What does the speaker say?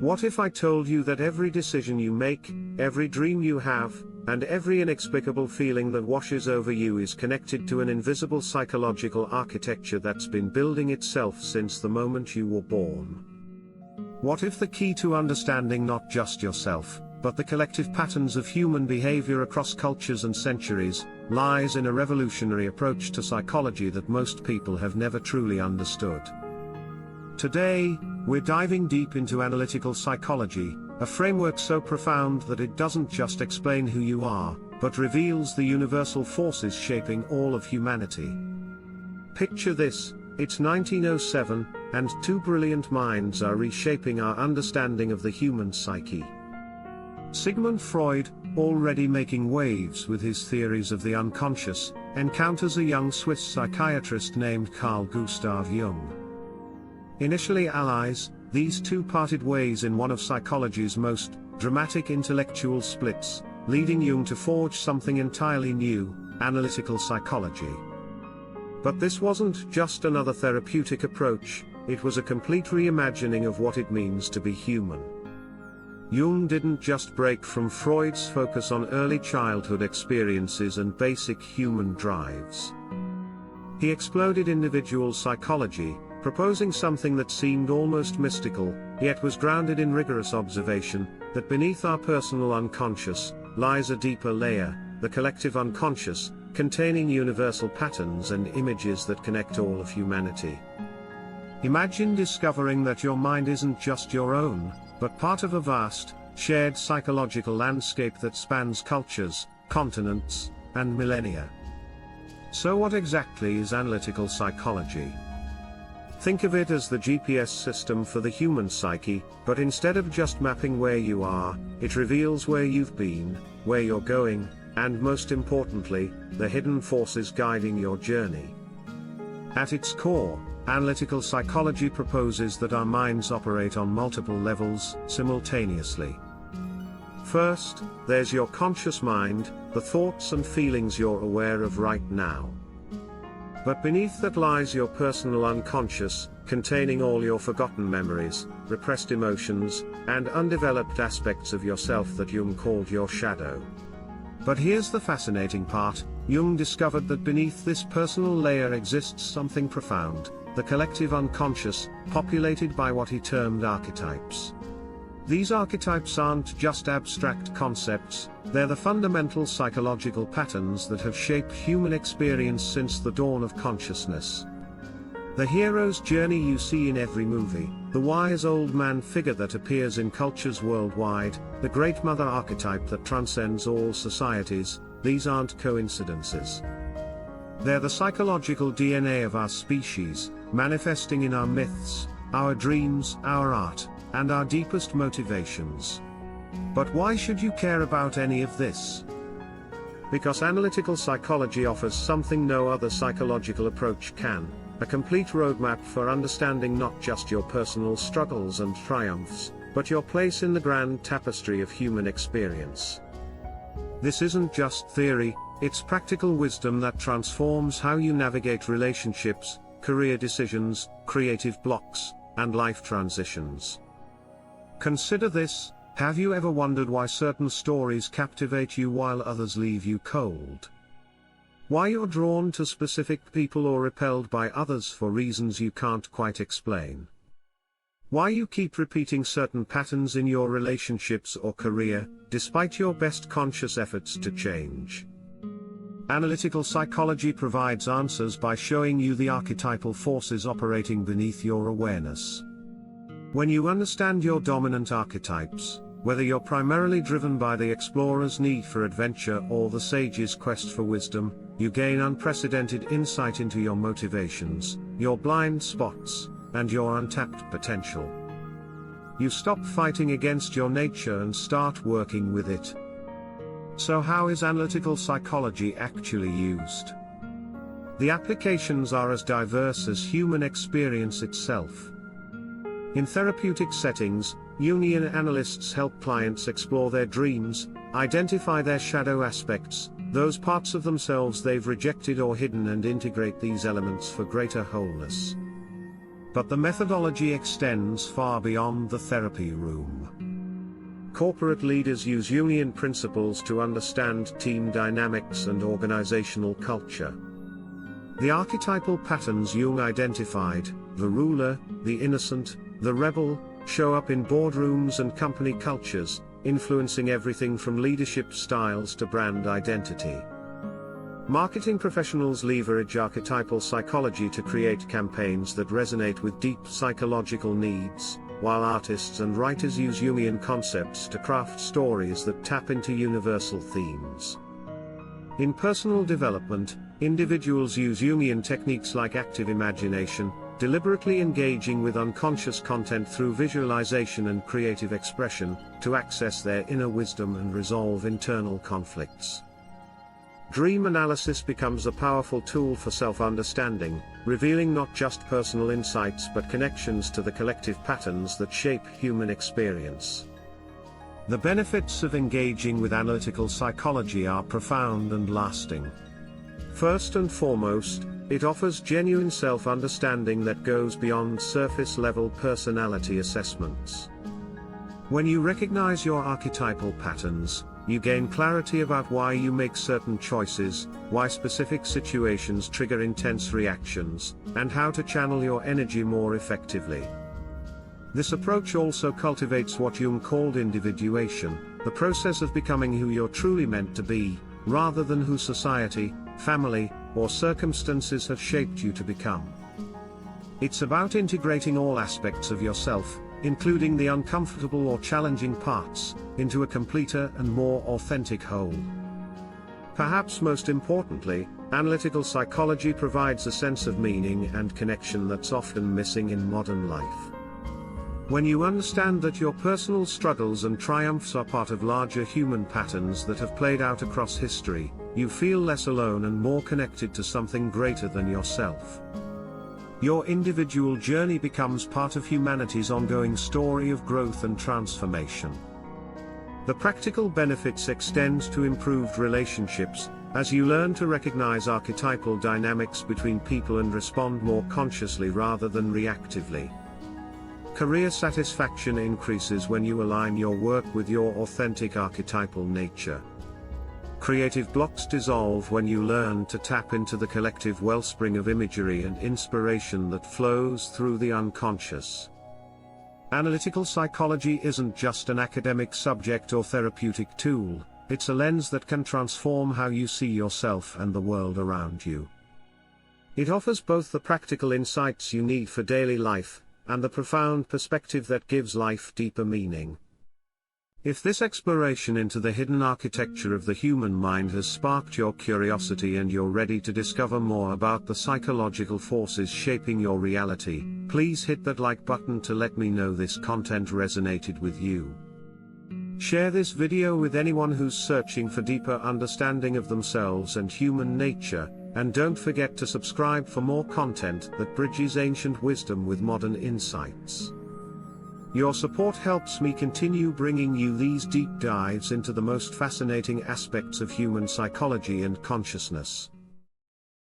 What if I told you that every decision you make, every dream you have, and every inexplicable feeling that washes over you is connected to an invisible psychological architecture that's been building itself since the moment you were born? What if the key to understanding not just yourself, but the collective patterns of human behavior across cultures and centuries, lies in a revolutionary approach to psychology that most people have never truly understood? Today, we're diving deep into analytical psychology, a framework so profound that it doesn't just explain who you are, but reveals the universal forces shaping all of humanity. Picture this, it's 1907, and two brilliant minds are reshaping our understanding of the human psyche. Sigmund Freud, already making waves with his theories of the unconscious, encounters a young Swiss psychiatrist named Carl Gustav Jung. Initially allies, these two parted ways in one of psychology's most dramatic intellectual splits, leading Jung to forge something entirely new, analytical psychology. But this wasn't just another therapeutic approach, it was a complete reimagining of what it means to be human. Jung didn't just break from Freud's focus on early childhood experiences and basic human drives. He exploded individual psychology, proposing something that seemed almost mystical, yet was grounded in rigorous observation, that beneath our personal unconscious, lies a deeper layer, the collective unconscious, containing universal patterns and images that connect all of humanity. Imagine discovering that your mind isn't just your own, but part of a vast, shared psychological landscape that spans cultures, continents, and millennia. So what exactly is analytical psychology? Think of it as the GPS system for the human psyche, but instead of just mapping where you are, it reveals where you've been, where you're going, and most importantly, the hidden forces guiding your journey. At its core, analytical psychology proposes that our minds operate on multiple levels, simultaneously. First, there's your conscious mind, the thoughts and feelings you're aware of right now. But beneath that lies your personal unconscious, containing all your forgotten memories, repressed emotions, and undeveloped aspects of yourself that Jung called your shadow. But here's the fascinating part, Jung discovered that beneath this personal layer exists something profound, the collective unconscious, populated by what he termed archetypes. These archetypes aren't just abstract concepts, they're the fundamental psychological patterns that have shaped human experience since the dawn of consciousness. The hero's journey you see in every movie, the wise old man figure that appears in cultures worldwide, the great mother archetype that transcends all societies, these aren't coincidences. They're the psychological DNA of our species, manifesting in our myths, our dreams, our art, and our deepest motivations. But why should you care about any of this? Because analytical psychology offers something no other psychological approach can, a complete roadmap for understanding not just your personal struggles and triumphs, but your place in the grand tapestry of human experience. This isn't just theory, it's practical wisdom that transforms how you navigate relationships, career decisions, creative blocks, and life transitions. Consider this, have you ever wondered why certain stories captivate you while others leave you cold? Why you're drawn to specific people or repelled by others for reasons you can't quite explain? Why you keep repeating certain patterns in your relationships or career, despite your best conscious efforts to change? Analytical psychology provides answers by showing you the archetypal forces operating beneath your awareness. When you understand your dominant archetypes, whether you're primarily driven by the explorer's need for adventure or the sage's quest for wisdom, you gain unprecedented insight into your motivations, your blind spots, and your untapped potential. You stop fighting against your nature and start working with it. So how is analytical psychology actually used? The applications are as diverse as human experience itself. In therapeutic settings, Jungian analysts help clients explore their dreams, identify their shadow aspects, those parts of themselves they've rejected or hidden, and integrate these elements for greater wholeness. But the methodology extends far beyond the therapy room. Corporate leaders use Jungian principles to understand team dynamics and organizational culture. The archetypal patterns Jung identified, the ruler, the innocent, the rebel, show up in boardrooms and company cultures, influencing everything from leadership styles to brand identity. Marketing professionals leverage archetypal psychology to create campaigns that resonate with deep psychological needs, while artists and writers use Jungian concepts to craft stories that tap into universal themes. In personal development, individuals use Jungian techniques like active imagination, deliberately engaging with unconscious content through visualization and creative expression, to access their inner wisdom and resolve internal conflicts. Dream analysis becomes a powerful tool for self-understanding, revealing not just personal insights but connections to the collective patterns that shape human experience. The benefits of engaging with analytical psychology are profound and lasting. First and foremost, it offers genuine self-understanding that goes beyond surface-level personality assessments. When you recognize your archetypal patterns, you gain clarity about why you make certain choices, why specific situations trigger intense reactions, and how to channel your energy more effectively. This approach also cultivates what Jung called individuation, the process of becoming who you're truly meant to be, rather than who society, family, or circumstances have shaped you to become. It's about integrating all aspects of yourself, including the uncomfortable or challenging parts, into a completer and more authentic whole. Perhaps most importantly, analytical psychology provides a sense of meaning and connection that's often missing in modern life. When you understand that your personal struggles and triumphs are part of larger human patterns that have played out across history, you feel less alone and more connected to something greater than yourself. Your individual journey becomes part of humanity's ongoing story of growth and transformation. The practical benefits extend to improved relationships, as you learn to recognize archetypal dynamics between people and respond more consciously rather than reactively. Career satisfaction increases when you align your work with your authentic archetypal nature. Creative blocks dissolve when you learn to tap into the collective wellspring of imagery and inspiration that flows through the unconscious. Analytical psychology isn't just an academic subject or therapeutic tool, it's a lens that can transform how you see yourself and the world around you. It offers both the practical insights you need for daily life, and the profound perspective that gives life deeper meaning. If this exploration into the hidden architecture of the human mind has sparked your curiosity and you're ready to discover more about the psychological forces shaping your reality, please hit that like button to let me know this content resonated with you. Share this video with anyone who's searching for deeper understanding of themselves and human nature, and don't forget to subscribe for more content that bridges ancient wisdom with modern insights. Your support helps me continue bringing you these deep dives into the most fascinating aspects of human psychology and consciousness.